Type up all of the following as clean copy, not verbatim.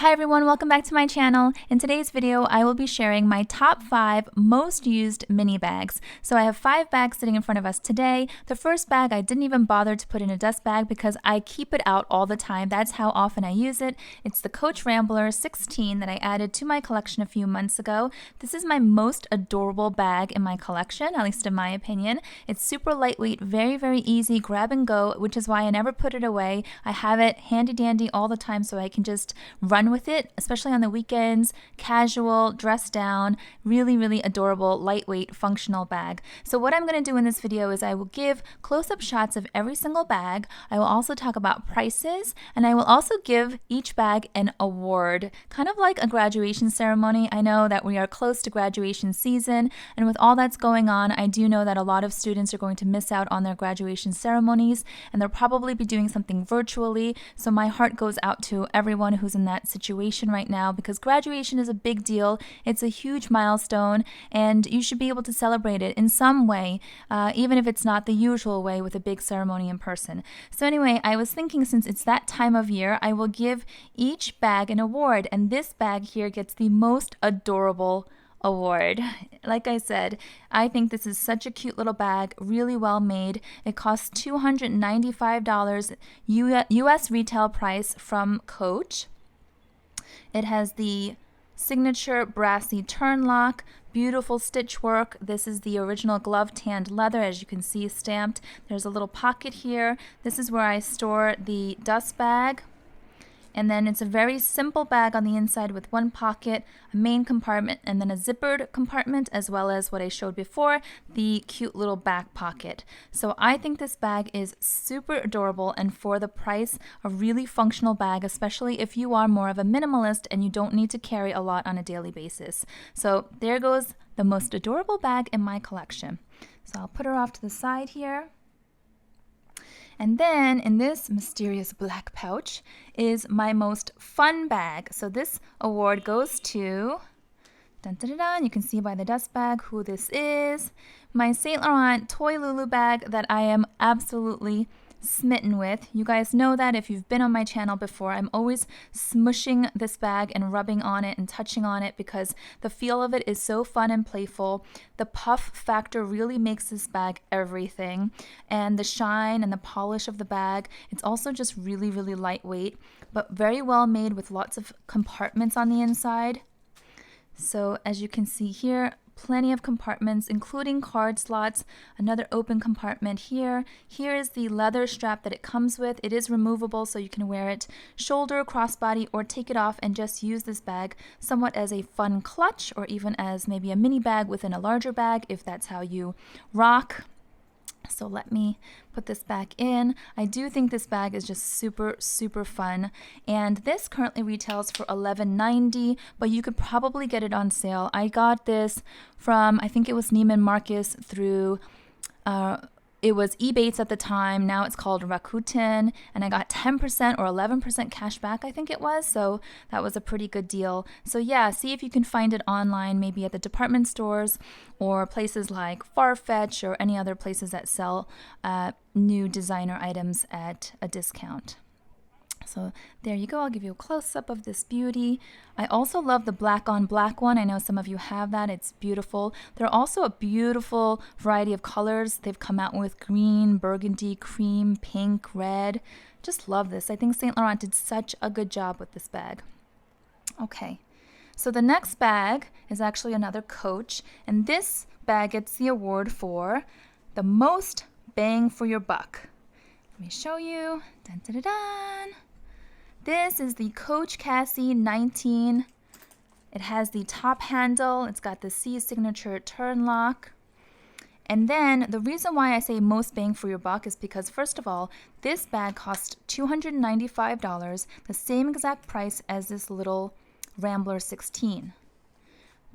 Hi everyone, welcome back to my channel. In today's video, I will be sharing my top 5 most used mini bags. So I have 5 bags sitting in front of us today. The first bag I didn't even bother to put in a dust bag because I keep it out all the time. That's how often I use it. It's the Coach Rambler 16 that I added to my collection a few months ago. This is my most adorable bag in my collection, at least in my opinion. It's super lightweight, very easy, grab and go, which is why I never put it away. I have it handy dandy all the time so I can just run with it, especially on the weekends, casual, dress down, really adorable, lightweight, functional bag. So what I'm going to do in this video is I will give close-up shots of every single bag. I will also talk about prices, and I will also give each bag an award, kind of like a graduation ceremony. I know that we are close to graduation season, and with all that's going on, I do know that a lot of students are going to miss out on their graduation ceremonies, and they'll probably be doing something virtually, so my heart goes out to everyone who's in that situation right now because graduation is a big deal. It's a huge milestone and you should be able to celebrate it in some way, even if it's not the usual way with a big ceremony in person. So anyway, I was thinking since it's that time of year, I will give each bag an award, and this bag here gets the most adorable award. Like I said, I think this is such a cute little bag, really well made. It costs $295 US retail price from Coach. It has the signature brassy turn lock, beautiful stitch work. This is the original glove tanned leather, as you can see stamped. There's a little pocket here. This is where I store the dust bag. And then it's a very simple bag on the inside with one pocket, a main compartment, and then a zippered compartment, as well as what I showed before, the cute little back pocket. So I think this bag is super adorable, and for the price, a really functional bag, especially if you are more of a minimalist and you don't need to carry a lot on a daily basis. So there goes the most adorable bag in my collection. So I'll put her off to the side here. And then in this mysterious black pouch is my most fun bag. So this award goes to, dun, dun, dun, dun, you can see by the dust bag who this is, my Saint Laurent toy Loulou bag that I am absolutely smitten with. You guys know that if you've been on my channel before, I'm always smushing this bag and rubbing on it and touching on it because the feel of it is so fun and playful. The puff factor really makes this bag everything, and the shine and the polish of the bag. It's also just really lightweight, but very well made with lots of compartments on the inside. So as you can see here, plenty of compartments, including card slots, another open compartment here. Here is the leather strap that it comes with. It is removable, so you can wear it shoulder, crossbody, or take it off and just use this bag somewhat as a fun clutch, or even as maybe a mini bag within a larger bag if that's how you rock. So let me put this back in. I do think this bag is just super fun, and this currently retails for $11.90, but you could probably get it on sale. I got this from, I think it was Neiman Marcus through it was Ebates at the time. Now it's called Rakuten, and I got 10% or 11% cash back, I think it was. So that was a pretty good deal. So yeah, see if you can find it online, maybe at the department stores or places like Farfetch or any other places that sell new designer items at a discount. So there you go. I'll give you a close-up of this beauty. I also love the black on black one. I know some of you have that. It's beautiful. There are also a beautiful variety of colors. They've come out with green, burgundy, cream, pink, red. Just love this. I think Saint Laurent did such a good job with this bag. Okay, so the next bag is actually another Coach, and this bag gets the award for the most bang for your buck. Let me show you. Dun, dun, dun, dun. This is the Coach Cassie 19. It has the top handle. It's got the C signature turn lock. And then the reason why I say most bang for your buck is because, first of all, this bag cost $295, the same exact price as this little Rambler 16.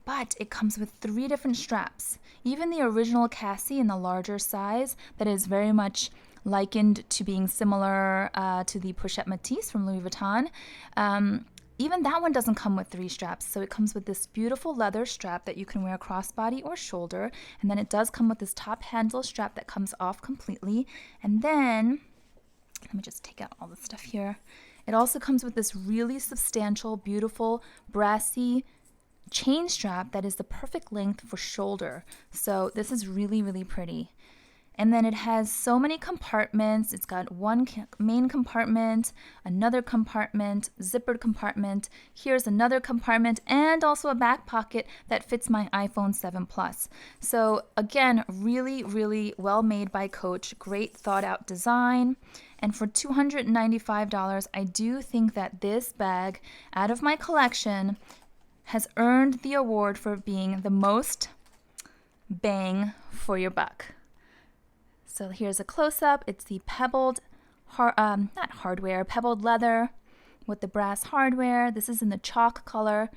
But it comes with 3 different straps. Even the original Cassie in the larger size that is very much likened to being similar to the Pochette Matisse from Louis Vuitton. Even that one doesn't come with 3 straps, so it comes with this beautiful leather strap that you can wear crossbody or shoulder, and then it does come with this top handle strap that comes off completely, and then, let me just take out all the stuff here. It also comes with this really substantial, beautiful, brassy chain strap that is the perfect length for shoulder. So this is really, really pretty. And then it has so many compartments. It's got one main compartment, another compartment, zippered compartment. Here's another compartment, and also a back pocket that fits my iPhone 7 Plus. So again, really, really well made by Coach. Great thought out design. And for $295, I do think that this bag out of my collection has earned the award for being the most bang for your buck. So here's a close-up. It's the pebbled, pebbled leather with the brass hardware. This is in the chalk color.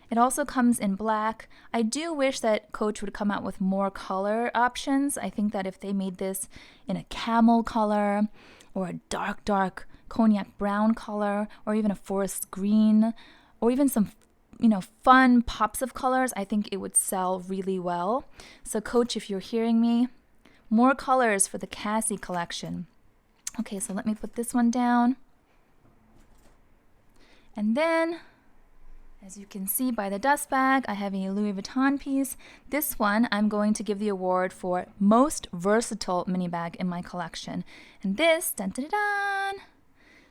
It also comes in black. I do wish that Coach would come out with more color options. I think that if they made this in a camel color or a dark cognac brown color or even a forest green or even some fun pops of colors, I think it would sell really well. So Coach, if you're hearing me, more colors for the Cassie collection. Okay, so let me put this one down. And then, as you can see by the dust bag, I have a Louis Vuitton piece. This one, I'm going to give the award for most versatile mini bag in my collection. And this,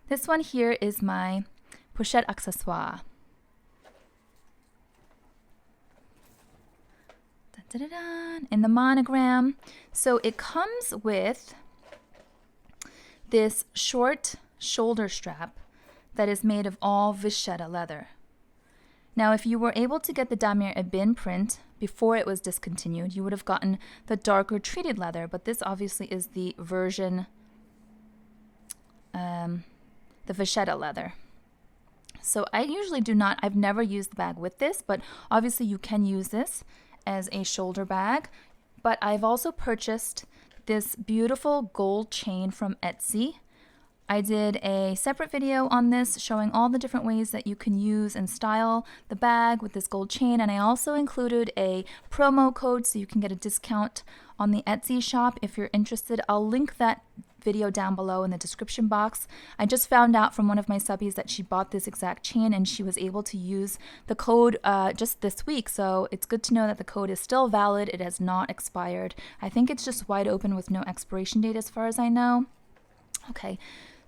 this one here is my Pochette Accessoires. In the monogram. So it comes with this short shoulder strap that is made of all vachetta leather. Now, if you were able to get the Damier Ebene print before it was discontinued, you would have gotten the darker treated leather, but this obviously is the version, the vachetta leather. So I usually I've never used the bag with this, but obviously you can use this as a shoulder bag. But I've also purchased this beautiful gold chain from Etsy. I did a separate video on this showing all the different ways that you can use and style the bag with this gold chain, and I also included a promo code so you can get a discount on the Etsy shop if you're interested. I'll link that video down below in the description box. I just found out from one of my subbies that she bought this exact chain and she was able to use the code just this week, so it's good to know that the code is still valid. It has not expired. I think it's just wide open with no expiration date as far as I know. Okay,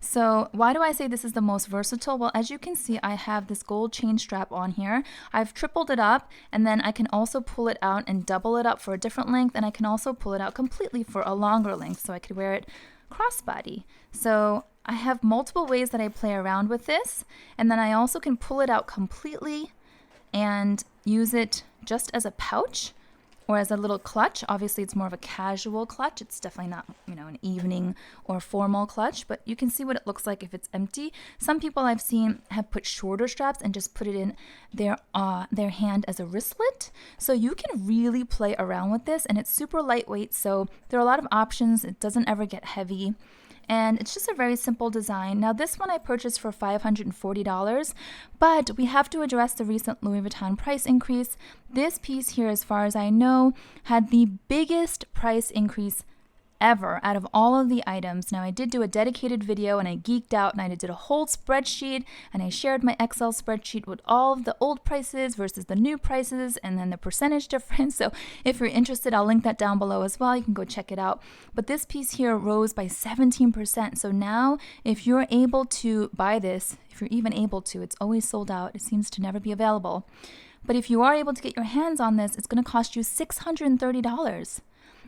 so why do I say this is the most versatile? Well, as you can see, I have this gold chain strap on here. I've tripled it up, and then I can also pull it out and double it up for a different length, and I can also pull it out completely for a longer length, so I could wear it crossbody. So I have multiple ways that I play around with this, and then I also can pull it out completely and use it just as a pouch or as a little clutch. Obviously it's more of a casual clutch. It's definitely not, an evening or formal clutch, but you can see what it looks like if it's empty. Some people I've seen have put shorter straps and just put it in their hand as a wristlet. So you can really play around with this, and it's super lightweight, so there are a lot of options. It doesn't ever get heavy. And it's just a very simple design. Now this one I purchased for $540, but we have to address the recent Louis Vuitton price increase. This piece here, as far as I know, had the biggest price increase ever out of all of the items. Now I did do a dedicated video and I geeked out and I did a whole spreadsheet and I shared my Excel spreadsheet with all of the old prices versus the new prices and then the percentage difference. So if you're interested, I'll link that down below as well. You can go check it out. But this piece here rose by 17%. So now if you're able to buy this, if you're even able to, it's always sold out. It seems to never be available. But if you are able to get your hands on this, it's going to cost you $630.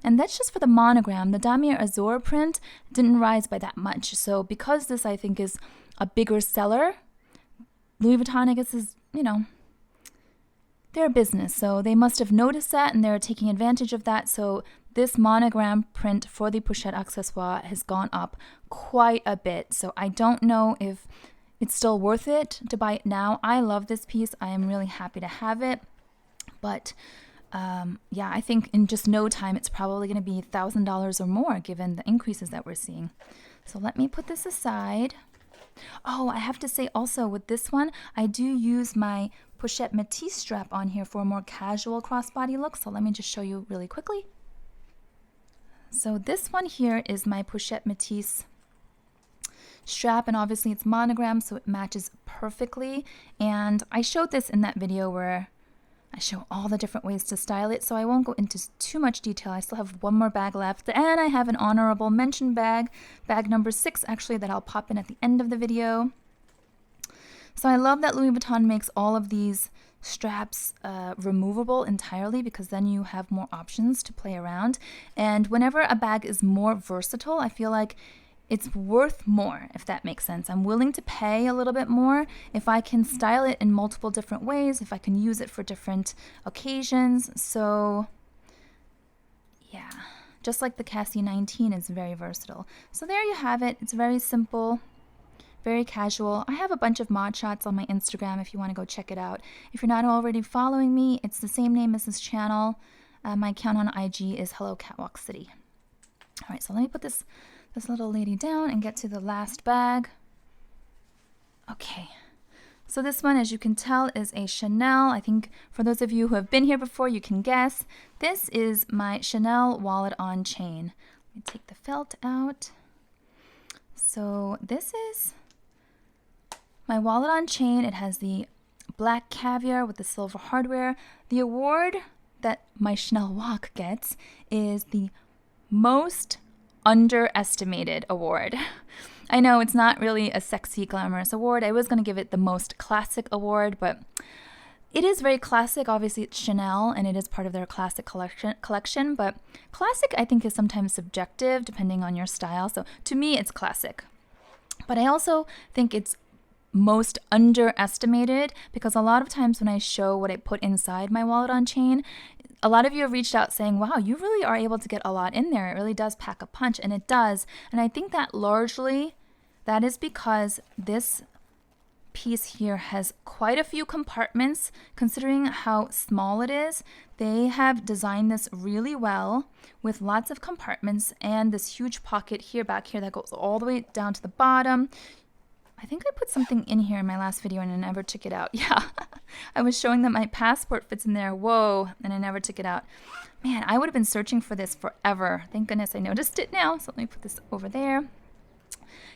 And that's just for the monogram. The Damier Azur print didn't rise by that much. So because this, I think, is a bigger seller, Louis Vuitton, I guess, is, they're a business. So they must have noticed that and they're taking advantage of that. So this monogram print for the Pochette Accessoires has gone up quite a bit. So I don't know if it's still worth it to buy it now. I love this piece. I am really happy to have it. But I think in just no time, it's probably going to be $1,000 or more given the increases that we're seeing. So let me put this aside. Oh, I have to say also with this one, I do use my Pochette Métis strap on here for a more casual crossbody look. So let me just show you really quickly. So this one here is my Pochette Métis strap, and obviously it's monogrammed, so it matches perfectly. And I showed this in that video where I show all the different ways to style it, so I won't go into too much detail. I still have one more bag left, and I have an honorable mention bag, bag number 6 actually, that I'll pop in at the end of the video. So I love that Louis Vuitton makes all of these straps removable entirely, because then you have more options to play around. And whenever a bag is more versatile, I feel like it's worth more, if that makes sense. I'm willing to pay a little bit more if I can style it in multiple different ways, if I can use it for different occasions. So yeah, just like the Cassie 19 is very versatile. So there you have it. It's very simple, very casual. I have a bunch of mod shots on my Instagram if you want to go check it out. If you're not already following me, it's the same name as this channel. My account on IG is Hello Catwalk City. All right, so let me put this little lady down and get to the last bag. Okay, so this one, as you can tell, is a Chanel. I think for those of you who have been here before, you can guess. This is my Chanel wallet on chain. Let me take the felt out. So this is my wallet on chain. It has the black caviar with the silver hardware. The award that my Chanel walk gets is the most underestimated award. I know it's not really a sexy, glamorous award. I was going to give it the most classic award, but it is very classic. Obviously, it's Chanel, and it is part of their classic collection, but classic, I think, is sometimes subjective depending on your style. So to me, it's classic. But I also think it's most underestimated, because a lot of times when I show what I put inside my wallet on chain, a lot of you have reached out saying, wow, you really are able to get a lot in there. It really does pack a punch, and it does. And I think that largely that is because this piece here has quite a few compartments. Considering how small it is, they have designed this really well with lots of compartments and this huge pocket here, back here, that goes all the way down to the bottom. I think I put something in here in my last video and I never took it out. Yeah, I was showing that my passport fits in there. Whoa, and I never took it out. Man, I would have been searching for this forever. Thank goodness I noticed it now. So let me put this over there.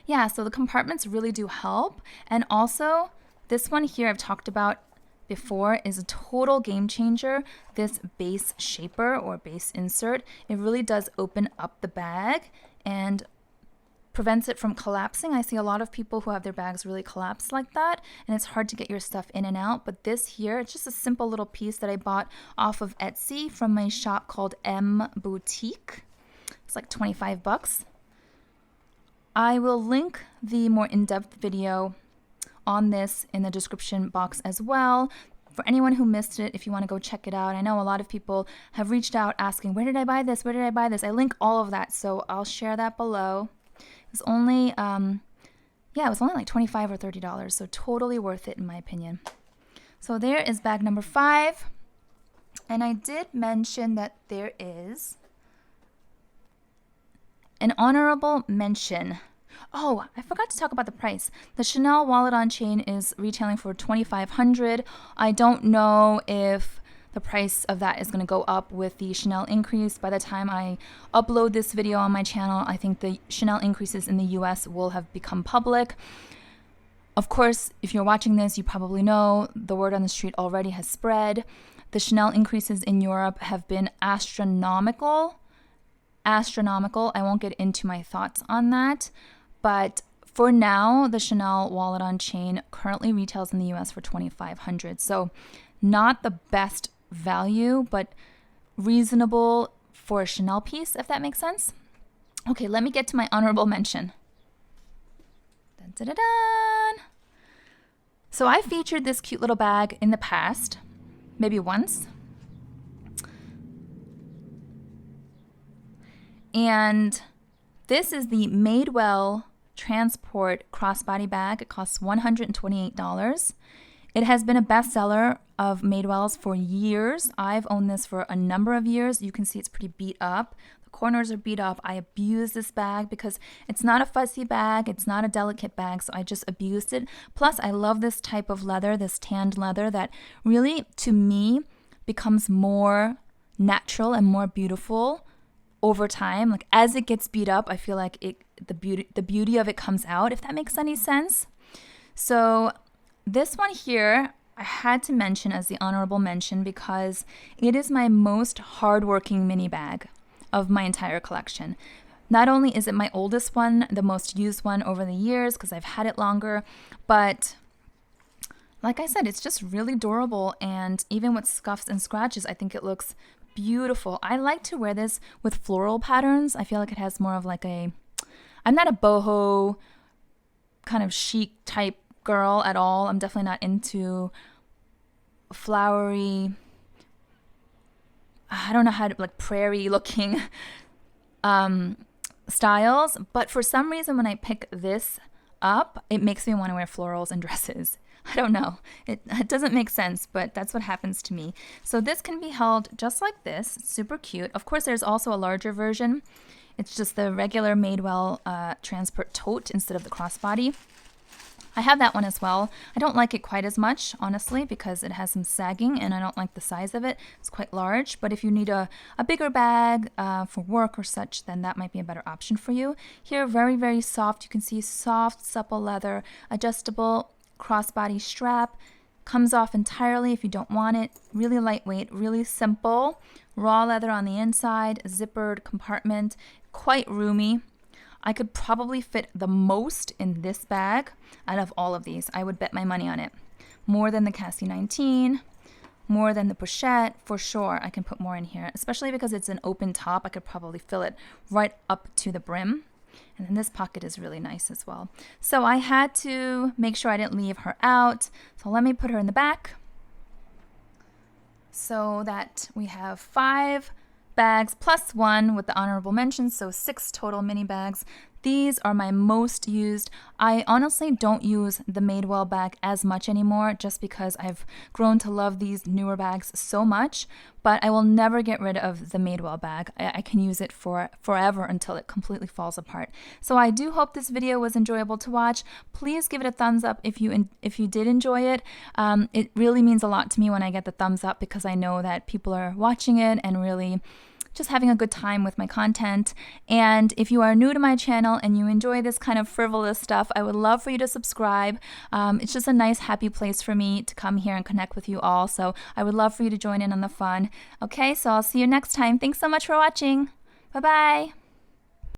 Yeah, so the compartments really do help. And also, this one here I've talked about before is a total game changer. This base shaper or base insert, it really does open up the bag and prevents it from collapsing. I see a lot of people who have their bags really collapse like that, and it's hard to get your stuff in and out. But this here, it's just a simple little piece that I bought off of Etsy from my shop called M Boutique. It's like 25 bucks. I will link the more in-depth video on this in the description box as well. For anyone who missed it, if you want to go check it out. I know a lot of people have reached out asking, where did I buy this? Where did I buy this? I link all of that, so I'll share that below. It was only, it was only like $25 or $30, so totally worth it in my opinion. So there is bag number 5. And I did mention that there is an honorable mention. Oh, I forgot to talk about the price. The Chanel wallet on chain is retailing for $2,500. I don't know if the price of that is going to go up with the Chanel increase. By the time I upload this video on my channel, I think the Chanel increases in the US will have become public. Of course, if you're watching this, you probably know the word on the street already has spread. The Chanel increases in Europe have been astronomical. Astronomical. I won't get into my thoughts on that. But for now, the Chanel wallet on chain currently retails in the US for $2,500. So not the best value, but reasonable for a Chanel piece, if that makes sense. Okay, let me get to my honorable mention. Dun, dun, dun, dun. So I featured this cute little bag in the past, maybe once. And this is the Madewell Transport Crossbody bag. It costs $128. It has been a bestseller of Madewell's for years. I've owned this for a number of years. You can see it's pretty beat up. The corners are beat up. I abuse this bag because it's not a fussy bag. It's not a delicate bag, so I just abused it. Plus, I love this type of leather, this tanned leather that really, to me, becomes more natural and more beautiful over time. Like as it gets beat up, I feel like it the beauty of it comes out, if that makes any sense. So this one here, I had to mention as the honorable mention because it is my most hardworking mini bag of my entire collection. Not only is it my oldest one, the most used one over the years because I've had it longer, but like I said, it's just really durable, and even with scuffs and scratches, I think it looks beautiful. I like to wear this with floral patterns. I feel like it has more of like I'm not a boho kind of chic type girl at all. I'm definitely not into flowery, I don't know how to, like prairie looking styles, but for some reason when I pick this up, it makes me want to wear florals and dresses. I don't know. It doesn't make sense, but that's what happens to me. So this can be held just like this. It's super cute. Of course, there's also a larger version. It's just the regular Madewell transport tote instead of the crossbody. I have that one as well. I don't like it quite as much, honestly, because it has some sagging and I don't like the size of it. It's quite large, but if you need a bigger bag for work or such, then that might be a better option for you. Here, very, very soft. You can see soft, supple leather, adjustable crossbody strap. Comes off entirely if you don't want it. Really lightweight, really simple. Raw leather on the inside, zippered compartment, quite roomy. I could probably fit the most in this bag out of all of these. I would bet my money on it. More than the Cassie 19, more than the Pochette, for sure. I can put more in here, especially because it's an open top. I could probably fill it right up to the brim. And then this pocket is really nice as well. So I had to make sure I didn't leave her out. So let me put her in the back so that we have 5 bags plus 1 with the honorable mentions, so 6 total mini bags. These are my most used. I honestly don't use the Madewell bag as much anymore just because I've grown to love these newer bags so much, but I will never get rid of the Madewell bag. I can use it for forever until it completely falls apart. So I do hope this video was enjoyable to watch. Please give it a thumbs up if you did enjoy it. It really means a lot to me when I get the thumbs up because I know that people are watching it and really just having a good time with my content. And if you are new to my channel and you enjoy this kind of frivolous stuff, I would love for you to subscribe. It's just a nice, happy place for me to come here and connect with you all. So I would love for you to join in on the fun. Okay, so I'll see you next time. Thanks so much for watching. Bye-bye.